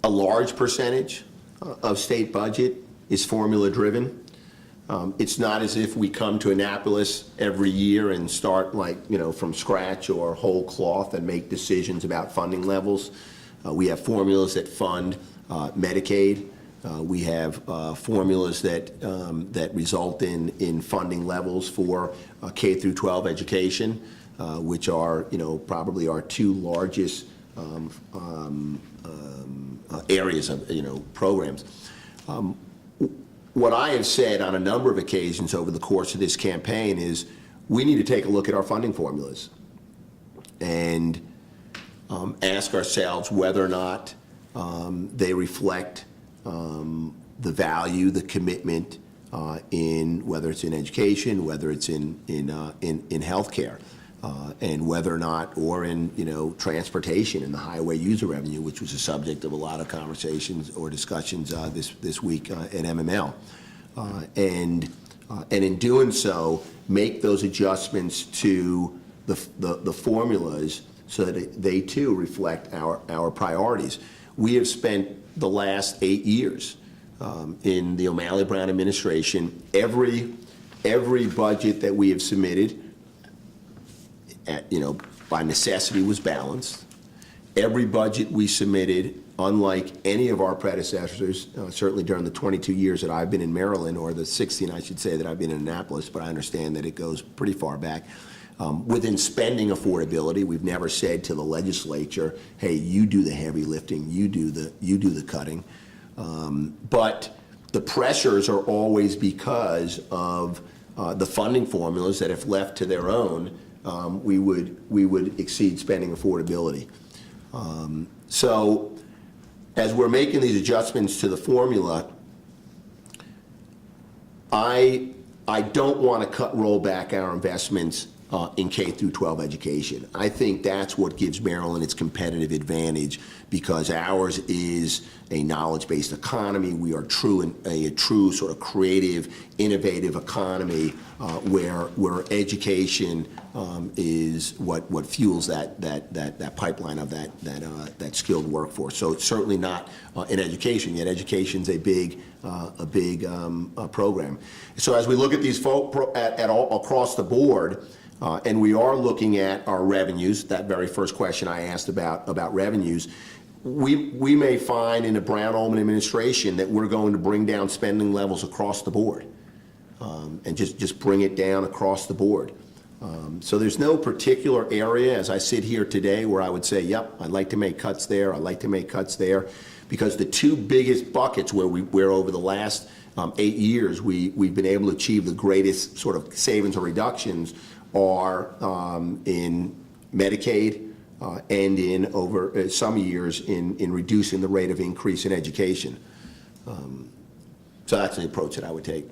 A large percentage of state budget is formula driven. It's not as if we come to Annapolis every year and start from scratch or whole cloth and make decisions about funding levels. We have formulas that fund Medicaid. We have formulas that result in funding levels for K through 12 education, which are probably our two largest areas of programs. What I have said on a number of occasions over the course of this campaign is we need to take a look at our funding formulas and ask ourselves whether or not they reflect the value, the commitment in whether it's in education, whether it's in healthcare, and whether or not, or in transportation and the highway user revenue, which was the subject of a lot of conversations or discussions this week at MML, and in doing so, make those adjustments to the formulas so that they too reflect our priorities. We have spent the last 8 years in the O'Malley Brown administration, every budget that we have submitted, by necessity was balanced. Every budget we submitted, unlike any of our predecessors, certainly during the 22 years that I've been in Maryland, or the 16, I should say, that I've been in Annapolis, but I understand that it goes pretty far back. Within spending affordability, we've never said to the legislature, "Hey, you do the heavy lifting, you do the cutting." But the pressures are always because of the funding formulas that, if left to their own, we would exceed spending affordability. So, as we're making these adjustments to the formula, I don't want to roll back our investments in K through 12 education. I think that's what gives Maryland its competitive advantage, because ours is a knowledge-based economy. We are a true sort of creative, innovative economy where education is what fuels that pipeline of that skilled workforce. So it's certainly not in education, yet education's a big program. So as we look at these all across the board, and we are looking at our revenues, that very first question I asked about revenues, we may find in the Brown-Ullman administration that we're going to bring down spending levels across the board, and just bring it down across the board. So there's no particular area as I sit here today where I would say, yep, I'd like to make cuts there, I'd like to make cuts there, because the two biggest buckets where over the last 8 years we've been able to achieve the greatest sort of savings or reductions are in Medicaid and in over some years in reducing the rate of increase in education. So that's the approach that I would take.